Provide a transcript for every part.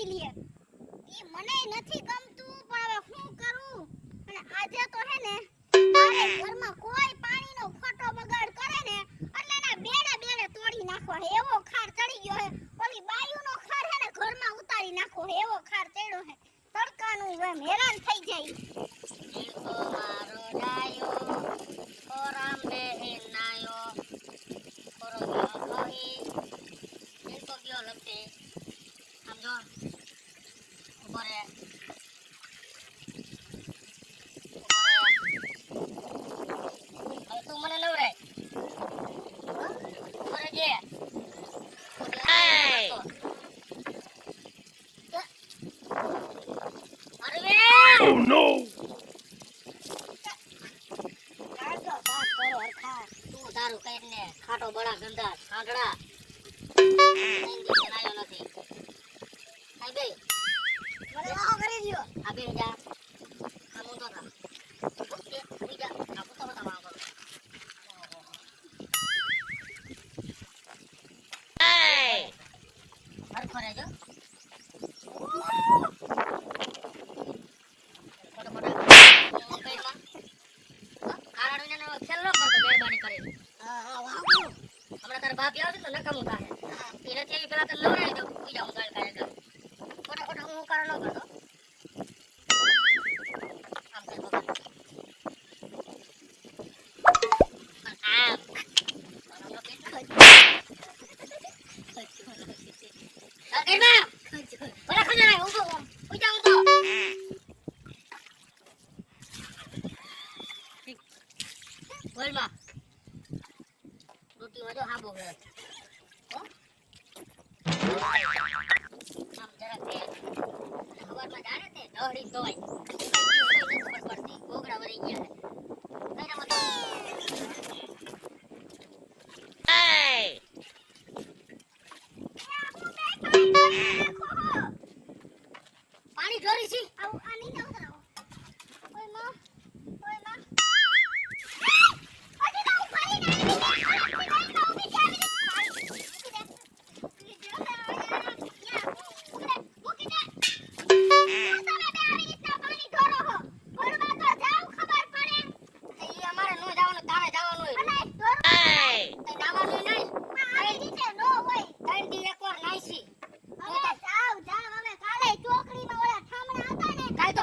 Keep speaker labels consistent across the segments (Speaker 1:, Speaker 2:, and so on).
Speaker 1: કરી લે. ઈ મને નથી ગમતું પણ હવે શું કરું? અને આજે તો હે ને મારે ઘરમાં કોઈ પાણીનો ખોટો બગાડ કરે ને એટલે એના બેડે તોડી નાખો. એવો ખાર ચડી ગયો હે. ઓલી બાયુનો ખાર હે ને ઘરમાં ઉતારી નાખો. એવો ખાર ચડ્યો હે. તડકાનું એમ હેરાન થઈ જાય.
Speaker 2: ઈકો મારો ડાયો ઓ રામ બેહેનાયો ઓરો ગયો કહી ઈકો ગયો લપટે આમ જો ઉભો રે હવે તું મને નવરાય ઉભો રે જે
Speaker 3: Oh no!
Speaker 2: દારૂ કરીને ખાટો બડા ગંદા સાંગડા નાયો નથી આઈ બે
Speaker 1: મને આવો કરી દ્યો.
Speaker 2: આ બે જા આ મુંડો થા ઓકે બીજા આ પુતો બતા માંગો એ હર કરે જો બાપ આવશે તો નકામું થાય એને તેવી પેલા તો લવરાઈ દઉં પૂજા હું ગાળ કરે ખોટા ખોટા હું કારણ ન કરતો આમ કઈ બગાડ આમ બોલમાં રોટી માં જો હાબો ગયો આમ જરા કે હવારમાં જાણે તે દોડી દોય ખબર પડતી ગોગડા વરી ગયા કઈના મત પાણી ઢોરી છે
Speaker 1: આવું આ નહીં ઉતરાવો. ઓય માં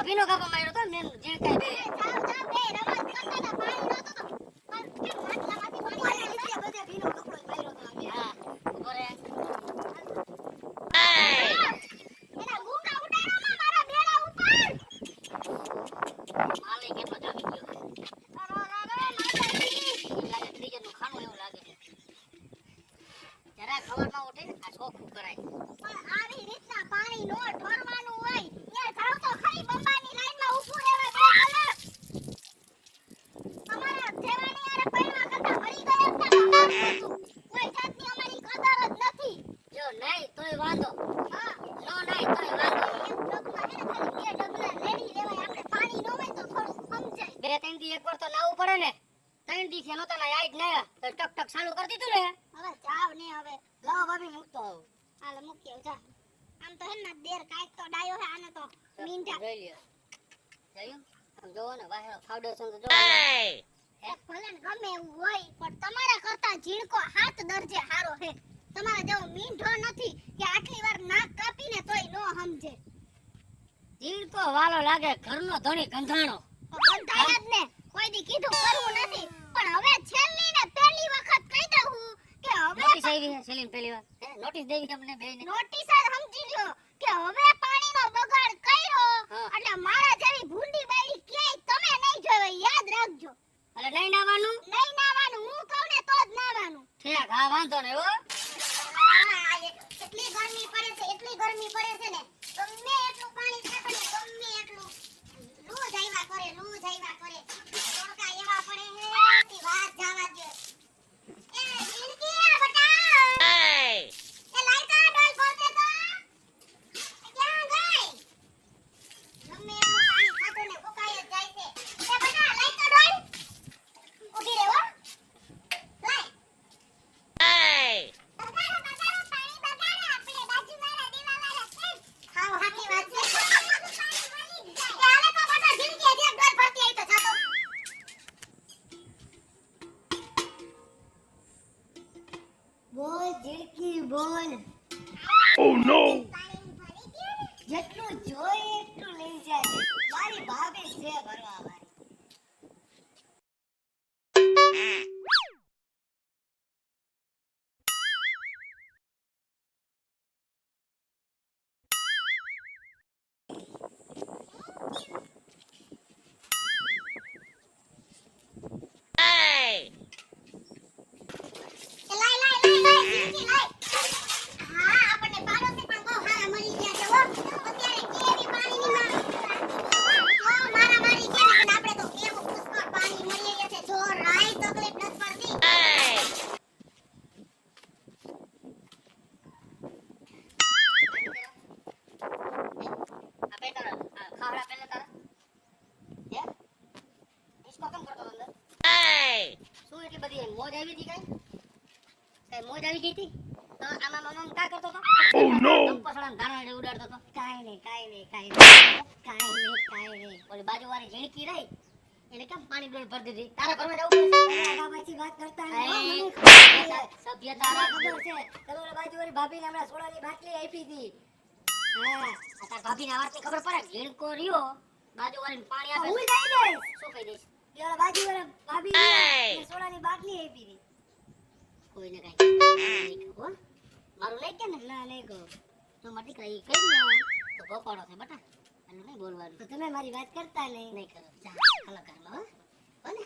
Speaker 2: ભીનો કાપા માર્યો તો મેં જે કઈ બે ખબરમાં ઉઠે આ ચોખ્ખું કરાય
Speaker 1: પણ આવી રીતના પાણી નો ઢોરવાનું હોય. ત્યાં જાવ તો ખરી બંબાની લાઈનમાં ઊભું રહેવાય. અમારા જેવાની આરે પૈણા કરતા મરી ગયા હતા. કોઈ જાતની અમારી કદર જ નથી.
Speaker 2: જો નહીં તોય વાંધો
Speaker 1: હા
Speaker 2: નો નહીં તોય વાંધો
Speaker 1: એક ડગમાં હે ને ખાલી બે ડગલા રેડી લેવાય. આપણે પાણી ન હોય તો થોડું સમજાય.
Speaker 2: બે ત્રણ દી એકવાર તો નાવું પડે ને ત્રણ દી છે નહોતા ના આઈડ ના તો ટક ટક ચાલુ કરી દીધું ને
Speaker 1: હવે જાવ ને હવે
Speaker 2: લાવ ભાભી મૂકતો આવું
Speaker 1: હાલ મૂક્યો જા. આમ તો હે ને દેર કાઈક તો ડાયો હે. આને તો મીંઢા
Speaker 2: જોઈ લ્યો જોયું આમ જોવો ને વાહેરો ફાઉન્ડેશન તો જો
Speaker 1: એક ભલે ને ગમે એવું હોય પણ તમારા કરતા ઝીણકો 7 દરજે હારો હે. તમારા જેવો મીંઢો નથી કે આટલી વાર નાક કાપીને તોય નો સમજે.
Speaker 2: જીણકો વાલો લાગે ઘરનો ધણી ગંધાણો
Speaker 1: બંધાય જ ને. કોઈ દી કીધું કરવું નથી પણ હવે છેલ્લી ને પહેલી વખત કહી દઉં કે હવે
Speaker 2: નોટિસ આવી છે સેલિન પહેલી વાર નોટિસ દેવી અમને બેને
Speaker 1: નોટિસ જ સમજી લ્યો કે હવે પાણીનો બગાડ કર્યો એટલે મારા જેવી ભૂંડી બાયડી ક્યાંય તમે નહીં જોવે. યાદ રાખજો.
Speaker 2: એટલે નહીં નાવાનું
Speaker 1: નહીં નાવાનું. હું કહું ને તો જ નાવાનું.
Speaker 2: ઠેક હા વાંધો ને હો
Speaker 1: એટલી ગરમી પડે છે ને ગમે એટલું પાણી થાય ને ગમે એટલું લૂ જાયવા કરે તડકા એવા પડે હે કે વાત જવા દે. એ જિંદગી આ બટા એ લાઈટા ડોલ ભરતે તો ક્યાં ગઈ? ગમે એટલું પાણી ખાતો ને ફૂકાઈ જ જાય છે. એ બટા લાઈટા ડોલ ઊભી રહે હો. લાઈ
Speaker 2: જેટલું જોઈએ એટલું લઈ જાય. મારી ભાભી છે ભરવા વાળી.
Speaker 1: જીવકી લાય. હા, આપણને પાડોશી પણ બહુ સારા મળી ગયા છે હો. અત્યારે કેવી પાણીની મારામારી છે ને, અને આપણે તો કેવું પુષ્કળ પાણી મળી રહ્યા છે. જો રાય તકલીફ નથી પડતી.
Speaker 2: આપણે તારા ખાવડા પહેલે તારા હે ડિસ્કો કેમ કરતો અંદર શું એટલી બધી મોજ આવી હતી કઈ મોજ આવી ગઈ હતી તો આમાં કા કરતો તો
Speaker 3: Oh no!
Speaker 2: પસડામ ધાણા ઉડાડતો તો કાઈ નહીં ઓલી બાજુવાળી ઝીણકી રહી એને કેમ પાણી ડોલ ભરી દીધી તારા ઘરમાં જવું પડશે બાબાજી વાત કરતા નહીં સભ્યતા ખબર છે તમારા બાજુવાળી ભાભીને હમણાં સોડાની બાટલી આપી હતી હા તાર ભાભીને વાતની ખબર પડે ઝીણકો રહ્યો બાજુવાળીને પાણી આપે હું દઈ દઈશ શું કહી દઈશ પેલા બાજુવાળા ભાભી સોડાની બાટલી આપી હતી કોઈને કઈ નહીં કહો મારું લઈ કે ને ના નહીં કહો તો માટી કઈ કઈ ને તો ગોપાળો છે બટા આનું નહીં બોલવાનું તો તમે મારી વાત કરતા નહીં કરો જા હાલો ઘરમાં હો બોલે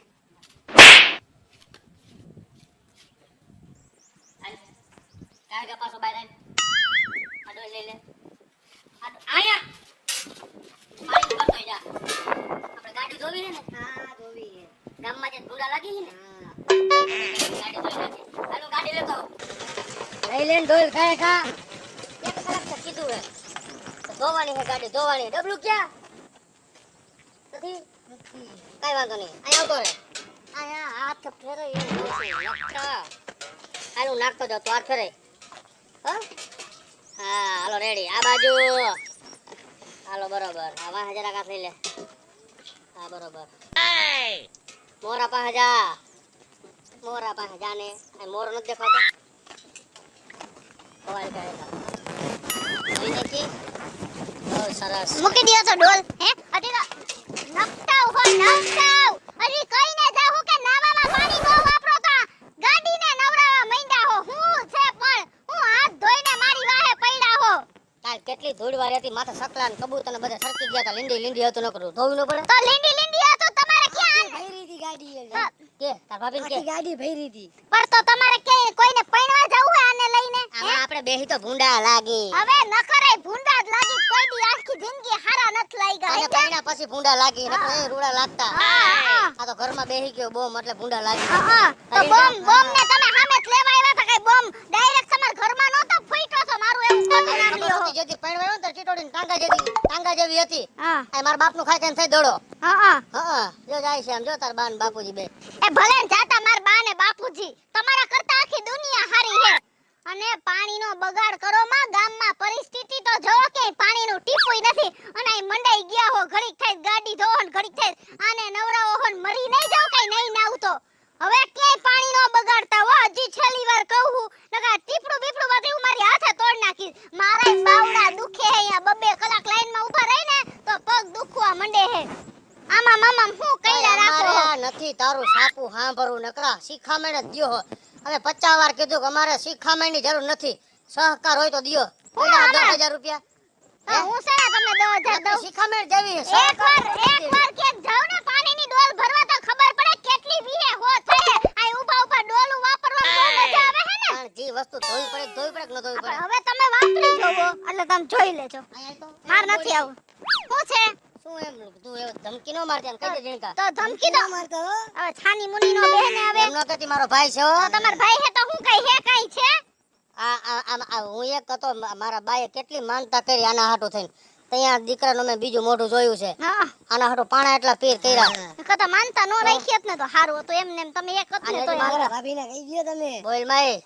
Speaker 2: કાગા પાછો બહાર આવ આડો લઈ લે આયા પાણી ભરતો જા આપણે ગાડી ધોવી હે ને હા ધોવી હે ગામમાં જે ધૂળા લાગી છે ને હા ગાડી ધોઈ નાખી હાલો ગાડી લેતો લઈ લેન ધોઈ ખાય ખા એક કલાક તો કીધું હે તો ધોવાની હે ગાડી ધોવાની ડબલું ક્યાં નથી કઈ વાંધો નહીં અહીંયા આવતો રે અહીંયા હાથ ફેરે એ લખા હાલો નાખતો જાવ તો હાથ ફેરે હા હાલો રેડી આ બાજુ હાલો બરોબર આ વાહ જરા કાઢ લઈ લે હા બરોબર મોરા પાસે જા ને આ મોર નથી દેખાતો કવાલ કરે જોઈ નાખી બહુ સરસ
Speaker 1: મૂકી દિયો તો ડોલ હે અડી નકટાવ હો નકટાવ અરે કઈ ને જાહુ કે નાવામાં પાણી નો વાપરો તા ગાડીને નવરાવા મૈંડા હો હું છે પણ હું હાથ ધોઈને મારી વાહે પૈડા હો
Speaker 2: કાલ કેટલી ધૂળ વાર હતી માથે સકલા ને કબૂતર ને બધા સરકી ગયા તા લીંડી હતું ન કરું ધોવું ન પડે
Speaker 1: તો લીંડી આ તો તમારે ક્યાં
Speaker 2: ભૈરી હતી ગાડી કે તાર ભાભી કે ગાડી ભૈરી હતી
Speaker 1: પર તો તમારે કે કોઈને પૈણવા જાવું હે આને લઈને
Speaker 2: આમાં આપણે બેહી તો ભૂંડા લાગી
Speaker 1: હવે નખરે ભૂંડા જ લાગી કોઈ દી આખી જિંદગી હારા નથ લાગ્યા
Speaker 2: અને પૈણા પછી ભૂંડા લાગી ને એ રૂડા લાગતા
Speaker 1: હા
Speaker 2: આ તો ઘરમાં બેહી ગયો બોમ એટલે ભૂંડા લાગી
Speaker 1: હા તો બોમ ને તમે સામે જ લેવા આવ્યા હતા કઈ બોમ ડાયરેક્ટ તમાર ઘરમાં નહોતો ફૂટ્યો તો મારું એવું ખોટું નામ લ્યો
Speaker 2: જેથી પૈણવા આવ્યો ને ચીટોડીને ટાંગા જેવી હતી
Speaker 1: હા
Speaker 2: આ મારા બાપનું ખાઈ ખાઈને થઈ દોડો
Speaker 1: હા
Speaker 2: હા જો જાય છે આમ જો તાર બા ને બાપુજી બે
Speaker 1: એ ભલે ને જાતા માર બા ને બાપુજી તમારા કરતા આખી દુનિયા હારી હે અને પાણીનો બગાડ કરો માં ગામમાં પરિસ્થિતિ તો જો કે પાણીનું ટીપુય નથી અને આ મંડાઈ ગયા હો ઘડીક થાય ગાડી ધોવો ને ઘડીક થાય આને નવરાવો હો ને મરી નહીં જાવ કઈ નહીં નાવ તો હવે ક્યાંય પાણી નો બગાડતા હો હજી છેલ્લી વાર કહું નકા ટીપડું બીપડું બધું મારી હાથે તોડ નાખી મારા બાવડા દુખે હે અહીંયા બબે કલાક લાઈનમાં ઊભા રહી ને તો પગ દુખવા મંડે હે આમાં મામા હું કઈરા રાખો
Speaker 2: નથી તારું સાપુ હાંભરું નકરા શીખામણ જ દ્યો હો અમે 50 વાર કીધું કે અમારે શીખામણની જરૂર નથી સહકાર હોય તો દ્યો 10,000 રૂપિયા
Speaker 1: હા હું સેના તમને 10,000 દઉં
Speaker 2: શીખામણ જેવી
Speaker 1: એકવાર કે જાવ ને પાણીની ડોલ ભરવા તો ખબર પડે કેટલી વીહે હો થાય આ ઊભા ડોલું વાપરવા બહુ મજા આવે હે ને
Speaker 2: પણ જે વસ્તુ ધોવી પડે કે ન ધોવી પડે
Speaker 1: હવે તમે વાપરી જોવો એટલે તમે જોઈ લેજો માર નથી આવું શું છે
Speaker 2: શું એમ તું એવો ધમકી નો મારતી આમ કઈ દે જીણકા
Speaker 1: તો ધમકી દો મારતો હવે છાની મુની નો બેહને હવે
Speaker 2: એમ નો કહેતી મારો ભાઈ છે હો
Speaker 1: તો તમાર ભાઈ હે તો હું કઈ હે કઈ છે
Speaker 2: હું એક હતો મારા બાએ કેટલી માનતા કરી આના હાટુ થઈને ત્યાં દીકરાનો મેં બીજું મોઢું જોયું છે
Speaker 1: હા
Speaker 2: આના હાટુ પાણા એટલા પીર કર્યા
Speaker 1: કતા માનતા નો રાખીયત ને તો હારું તો એમ ને તમે એક જ ને તો
Speaker 2: મારા ભાભીને કહી ગયો તમે બોલ માય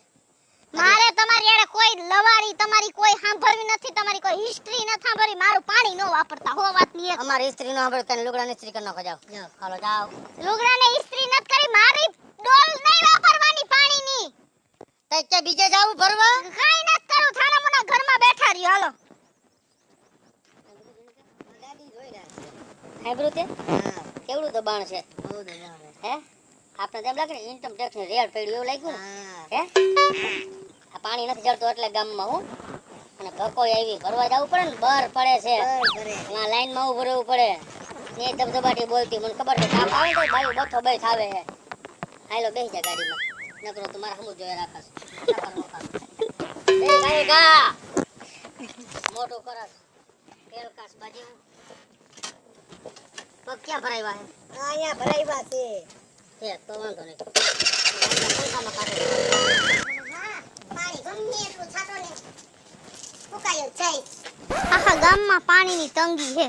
Speaker 1: મારે તમારી એડે કોઈ લવારી તમારી કોઈ સાંભળવી નથી તમારી કોઈ હિસ્ટ્રી ન સાંભળી મારું પાણી નો વાપરતા હો વાત ની એક
Speaker 2: અમારી સ્ત્રી નો સાંભળ તને લુગડાની સ્ત્રી કરી નાખો જાવ હાલો જાવ
Speaker 1: લુગડાને ઇસ્ત્રી નત કરી મારી ડોલ નહીં વાપરવાની પાણીની
Speaker 2: તે કે બીજે જાવ ભરવા
Speaker 1: કાઈ નત કરું થાના મુના ઘરમાં બેઠા રહ્યો હાલો
Speaker 2: સાંભળ્યું તે
Speaker 1: હા
Speaker 2: કેવડું દબાણ છે
Speaker 1: બહુ દબાણ
Speaker 2: હે આપણે તેમ લાગે ને ઇન્કમ ટેક્સ ની રેડ પડ્યું એવું લાગ્યું ને?
Speaker 1: હા
Speaker 2: હે આ પાણી નથી જડતું એટલે ગામમાં હું અને ભકોઈ આવી ભરવા જવું પડે ને બર પડે છે
Speaker 1: કરે
Speaker 2: આ લાઈન માં ઉભું રહેવું પડે એ ધબધબાટી બોલતી મને ખબર છે કામ આવે તો બાયું બથો બઈ થાવે હે હાલો બેસી જા ગાડીમાં નકરો તું મારા હમું જોઈ રાખસ એ ભાઈ ગા મોટું કરસ તેલ કાસ બાજી પગ ક્યાં ભરાવ્યા હે
Speaker 1: અહીંયા ભરાઈવા છે
Speaker 2: તે તો વાંધો નહીં પંખામાં કાઢો
Speaker 1: હા પાણી ગમે એટલું છાટો ને ફૂકાયો જાય
Speaker 4: આખા ગામમાં પાણીની તંગી છે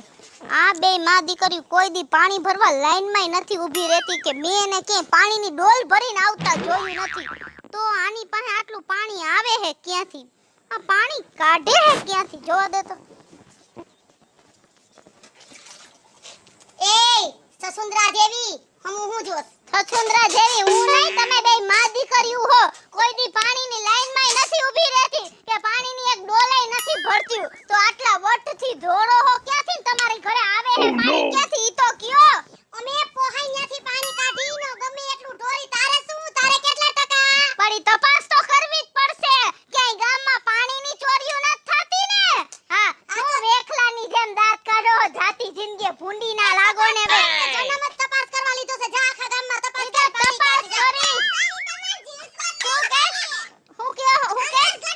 Speaker 4: આ બે માં દીકરી કોઈ દી પાણી ભરવા લાઈનમાં નથી ઊભી રહેતી કે મેં એને ક્યાંય પાણીની ડોલ ભરીને આવતા જોયું નથી તો આની પાસે આટલું પાણી આવે છે ક્યાંથી આ પાણી કાઢે છે ક્યાંથી જોવા દે તો
Speaker 1: એ સસુંદરા દેવી હું જોત
Speaker 4: છછુંદરા જેવી હું નહીં તમે બે માં દીકરીઓ હો કોઈ દી પાણીની લાઈનમાં નથી ઊભી રહેતી કે પાણીની એક ડોલાઈ નથી ભરતી તો આટલા વટથી ધોળો હો ક્યાંથી ને તમારી ઘરે આવે છે પાણી ક્યાંથી ઈ તો કયો
Speaker 1: અમે પોહાઈયાથી પાણી કાઢીનો ગમે એટલું ઢોરી તારે શું તારે કેટલા ટકા
Speaker 4: પડી તપાસ તો કરવી જ પડશે ક્યાંય ગામમાં પાણીની ચોરીઓ નથી થતી ને હા હું વેખલાની જેમ દાંત કાઢો જાતી જિંદગી ભૂંડી ના લાગો ને બે
Speaker 1: જન્મ જ તપાસ કરવા લીધો છે જા આખા ગામમાં તપાસ
Speaker 4: ઈ તો
Speaker 1: કર
Speaker 4: તપાસ કરી હું કે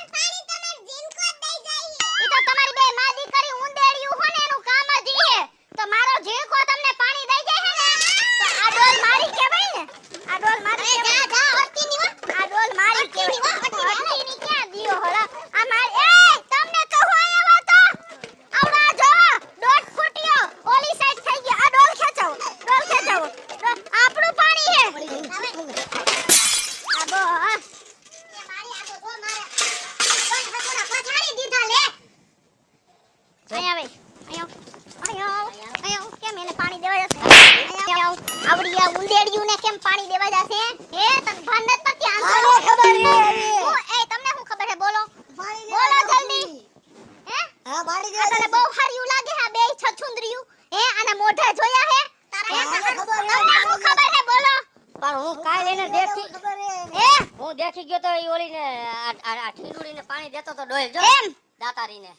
Speaker 1: પાણી તમે જીનકો જ દઈ જાય
Speaker 4: ઈ તો તમારી બે માં દીકરી ઉંદેડિયું હો ને એનું કામ જ ઈ હે તો મારો ઝીણકો તમને પાણી દઈ જાય હે ને તો આ ડોલ મારી કેવાય ને આ ડોલ મારી
Speaker 1: જા જા હોતી ની
Speaker 4: આ ડોલ મારી કેવાય હટીની ક્યાં દિયો હરા આ મારી એ તમને કહું આયા તો આવડા જો દોઢ ફૂટ્યો ઓલી સાઈડ થઈ ગયો આ ડોલ ખેંચાવો આપણું પાણી હે આ બો
Speaker 1: મારી આ તો જો મારે પણ હકોના પછાડી દીધા લે
Speaker 4: અહીંયા કેમ એને પાણી દેવા જશે આવડી આ ઉંદેડિયું ને કેમ પાણી દેવા જશે હે તને ભાન નથી પડતી આંધળો
Speaker 1: ખબર હે
Speaker 4: એ તમને શું ખબર હે બોલો બોલો જલ્દી હે
Speaker 1: હા બાડી
Speaker 4: આ તને બહુ હાર્યું લાગે આ બે છછુંદરીયું હે આને મોઢે જોયા હે
Speaker 1: તારા
Speaker 4: તમને
Speaker 1: ખબર હે.
Speaker 4: શું ખબર હે બોલો
Speaker 2: પણ હું કાલ એને દેખી
Speaker 1: ખબર હે
Speaker 4: હે
Speaker 2: હું દેખી ગયો તો ઈ ઓલીને આ ઠીંડુડીને પાણી દેતો તો ડોલ જો
Speaker 4: એમ
Speaker 2: દાતારીને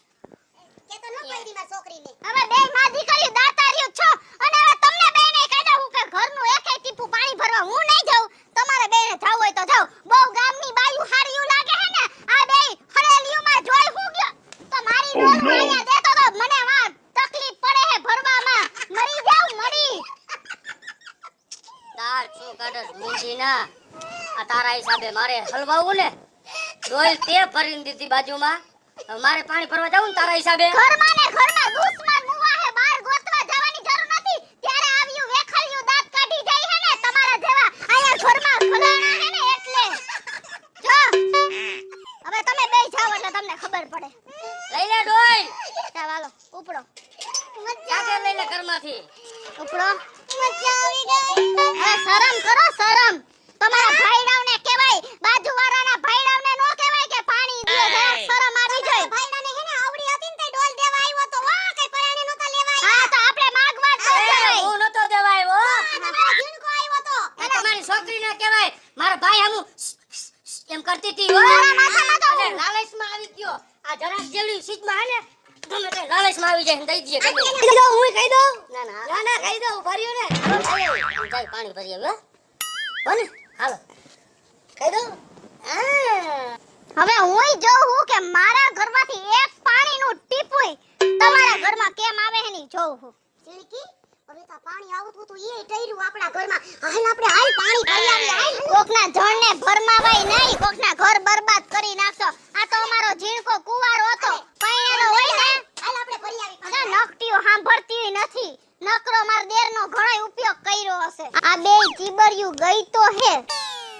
Speaker 1: કે તો ન પડી માં છોકરીને
Speaker 4: હવે બે માં દીકરીઓ દાતાર્યું છો અને હવે તમને બેને કહી દઉં કે ઘરનું એકેય ટીપું પાણી ભરવા હું નહીં જાઉં તમારે બેને જાવ હોય તો જાવ બહુ ગામની બાયું હાર્યું લાગે હે ને આ બે હળેલીઓમાં જોઈ હું ગયો તો મારી ડોલ અહીંયા દેતો તો મને માં તકલીફ પડે હે ભરવામાં મરી જાવ મરી
Speaker 2: તાર શું કાઢસ મૂંઢીના આ તારા હિસાબે મારે હલવાવું ને ડોલ તે ભરીને દીધી બાજુમાં હવે મારે પાણી ભરવા જાવું ને તારા હિસાબે
Speaker 4: ઘરમાં ને ઘરમાં દુશ્મન મુવા હે બહાર ગોતવા જવાની જરૂર નથી ત્યારે આવ્યું વેખલ્યું દાંત કાઢી જાય હે ને તમારા જેવા અહીંયા ઘરમાં ફલાણા હે ને એટલે જો હવે તમે બે જાવ એટલે તમને ખબર પડે
Speaker 2: લઈ લે ડોલ
Speaker 4: ચાલો ઉપડો
Speaker 2: ક્યાંથી લઈ લે ઘરમાંથી
Speaker 4: ઉપડો મજા આવી ગઈ હવે શરમ કરો શરમ તમારા ભાઈડાઓને કહેવાય બાજુવાળાના ભાઈડાઓને નો કહેવાય કે પાણી દે જરા શરમ આવી જાય
Speaker 1: ભાઈડાને હે ને આવડી હતી ને તે ડોલ દેવા આવ્યો તો વાહ કઈ પરાણે નતા લેવા
Speaker 4: હા તો આપણે માગવા જ
Speaker 2: એ,
Speaker 4: જવાય
Speaker 2: હું નતો દેવાય હો
Speaker 1: તમારો જીનકો આવ્યો તો
Speaker 2: એ તમારી છોકરીને કહેવાય મારા ભાઈ હમુ એમ કરતી હતી હો
Speaker 4: મારા માથામાં તો
Speaker 2: અને લાલચમાં આવી ગયો આ જરાક જેવડી સીધમાં હે ને ગમે તે લાલચમાં આવી જાય ને દઈ દઈએ ગમે
Speaker 1: કહી દઉં હું કહી દઉં
Speaker 2: ના ના
Speaker 1: ના ના કહી દઉં ભર્યો ને
Speaker 2: હાલો જાય પાણી ભરી આવે હો ને હાલો
Speaker 1: કહી દઉં
Speaker 4: હવે હુંય જોઉં હું કે મારા ઘરમાંથી એક પાણીનું ટીપુય તમારા ઘરમાં કેમ આવે હે ની જોઉં હું
Speaker 1: ચીણકી હવે તો પાણી આવતું હતું એ ટઈરું આપણા ઘરમાં હાલ આપણે હાલ પાણી ભરી આવી હાલ
Speaker 4: કોકના જણને ભરમાવાય નહીં કોકના ઘર બરબાદ કરી નાખશો આ તો અમારો ઝીણકો કુવારો હતો પૈણેલો હોય ને
Speaker 1: હાલ આપણે ભરી આવી
Speaker 4: આ નકટીઓ સાંભળતી નથી નકરો માર દેરનો ઘણોય ઉપયોગ કર્યો હશે આ બે ચીબરિયું ગઈ તો હે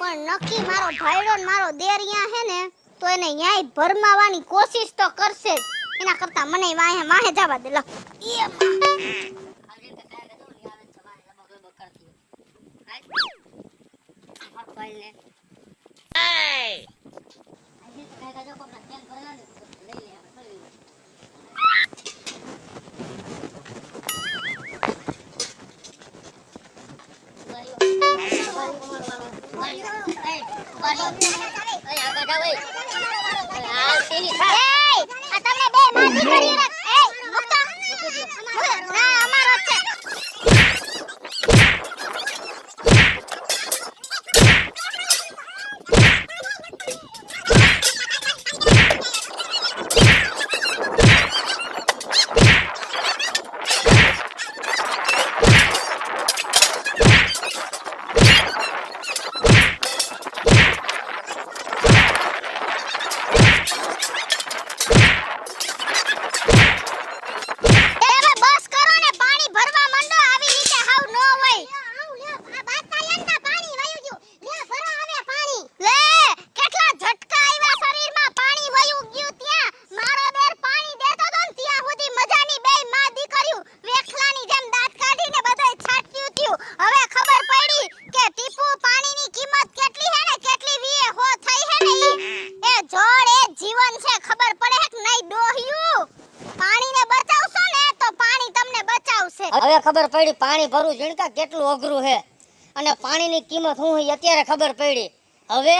Speaker 4: પણ નક્કી મારો ભાઈડો ને મારો દેર યા હે ને તો એને ન્યાય ભરમાવાની કોશિશ તો કરશે જ એના કરતા મને વાહે વાહે જવા દે લો એ માં.
Speaker 2: આવી રીતે કાંઈ કહેતો ને આવે તમારે લબક લબક કરતી હાલ હાથ પાડીને આવી રીતે કાંઈ કહેતો કોકના તેલ ભરેલા ને લઈ લે આપણે ભરી લે. ઓય આગળ જાવ ઓય આ તેની ખા
Speaker 4: એય આ તમને બે માટી કરી રાખ એય મુક્તો ના અમારો જ છે હવે બસ કરો ને પાણી ભરવા માંડો આવી રીતે હાવ નો હોય
Speaker 1: આ બાતાયનના પાણી વયું ગયું લે ભરો હવે પાણી
Speaker 4: લે કેટલા ઝટકા આવ્યા શરીરમાં પાણી વયું ગયું ત્યાં મારો બેર પાણી દેતો તો ને ત્યાં સુધી મજાની બેય માં દીકરીઓ વેખલાની જેમ દાંત કાઢીને બધાય છાટ્યું થયું હવે ખબર પડી કે ટીપુ પાણીની કિંમત કેટલી હે ને કેટલી વીએ હો થઈ હે ને ઈ એ જોડ એ જીવન છે ખબર પડે હે કે નહીં ડોહ્યું પાણીને બચાવશો ને તો પાણી તમને બચાવશે
Speaker 2: હવે ખબર પડી પાણી ભરવું જીણકા કેટલું અઘરું છે અને પાણીની કિંમત શું છે અત્યારે ખબર પડી હવે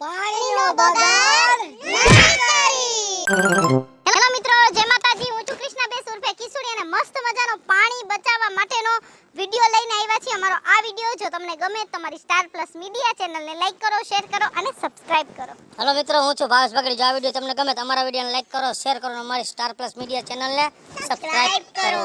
Speaker 4: પાણીનો બગાડ નહીં કરી હેલો મિત્રો જય માતાજી હું છું કૃષ્ણા બેસ ઉર્ફે કિશોરી અને મસ્ત મજાનો પાણી બચાવવા માટેનો વિડિયો લઈને આવ્યા છીએ અમારો આ વિડિયો જો તમને ગમે તો તમારી સ્ટાર પ્લસ મીડિયા ચેનલને લાઈક કરો શેર કરો અને સબસ્ક્રાઇબ કરો
Speaker 2: હેલો મિત્રો હું છું ભાવેશ બગડી જો આ વિડિયો તમને ગમે તો અમારા વિડિયોને લાઈક કરો શેર કરો અને અમારી સ્ટાર પ્લસ મીડિયા ચેનલને સબસ્ક્રાઇબ કરો